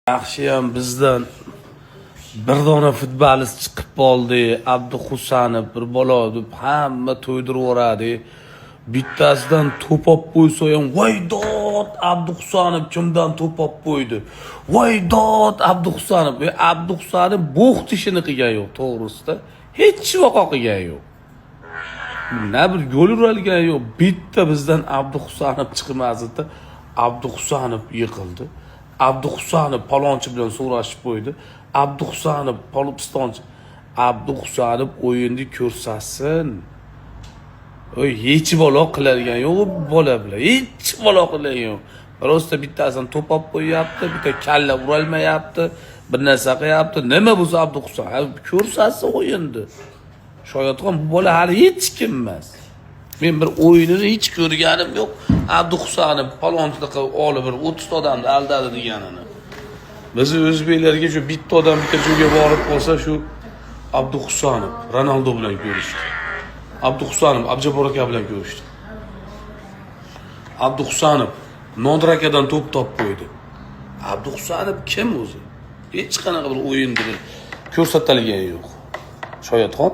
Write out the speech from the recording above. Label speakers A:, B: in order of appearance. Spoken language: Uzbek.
A: Yaxshiyam bizdan bir dona futbolist chiqib qoldi. Abduhusanov bir bola deb hamma to'ydiraveradi. Bittasidan to'p olib qo'ysa ham voy dod Abduhusanov kimdan to'p olib qo'ydi. Voy dod Abduhusanov. Abduhusanov bo'xt ishini qilgan yo'q, to'g'risida. Hech vaqo qilgan yo'q. Na bir gol uralgan yo'q. Bitta bizdan Abduhusanov chiqmasdi. Abduhusanov yiqildi. Abduhusanov palonchi bilan so'rashib qo'ydi. Abduhusanov polibistonchi. Abduhusanov o'yinni ko'rsatsin. Hech bola qiladigan yo'q bola bilan. Hech bola qiladigan yo'q. Prosta bittasini to'p olib qo'yapti, bitta kalla urolmayapti, bir narsa qilyapti. Nima bu Abduhusanov? Ko'rsatsin o'yinni. Shoyatxon bu bola hali hech kim emas. Men bir o'yinini hech ko'rganim yo'q. Abduhusanov palonchilikqa olib bir 30 odamni aldadi deganini. Biz o'zbeklarga shu bitta odam bitta joyga borib qolsa shu Abduhusanov Ronaldo bilan ko'rishdi. Abduhusanov Abjabor aka bilan ko'rishdi. Abduhusanov Nodir akadan to'p topib qo'ydi. Abduhusanov kim o'zi? Hech qanaqa bir o'yinda ko'rsatilgan yo'q. Shoyatxon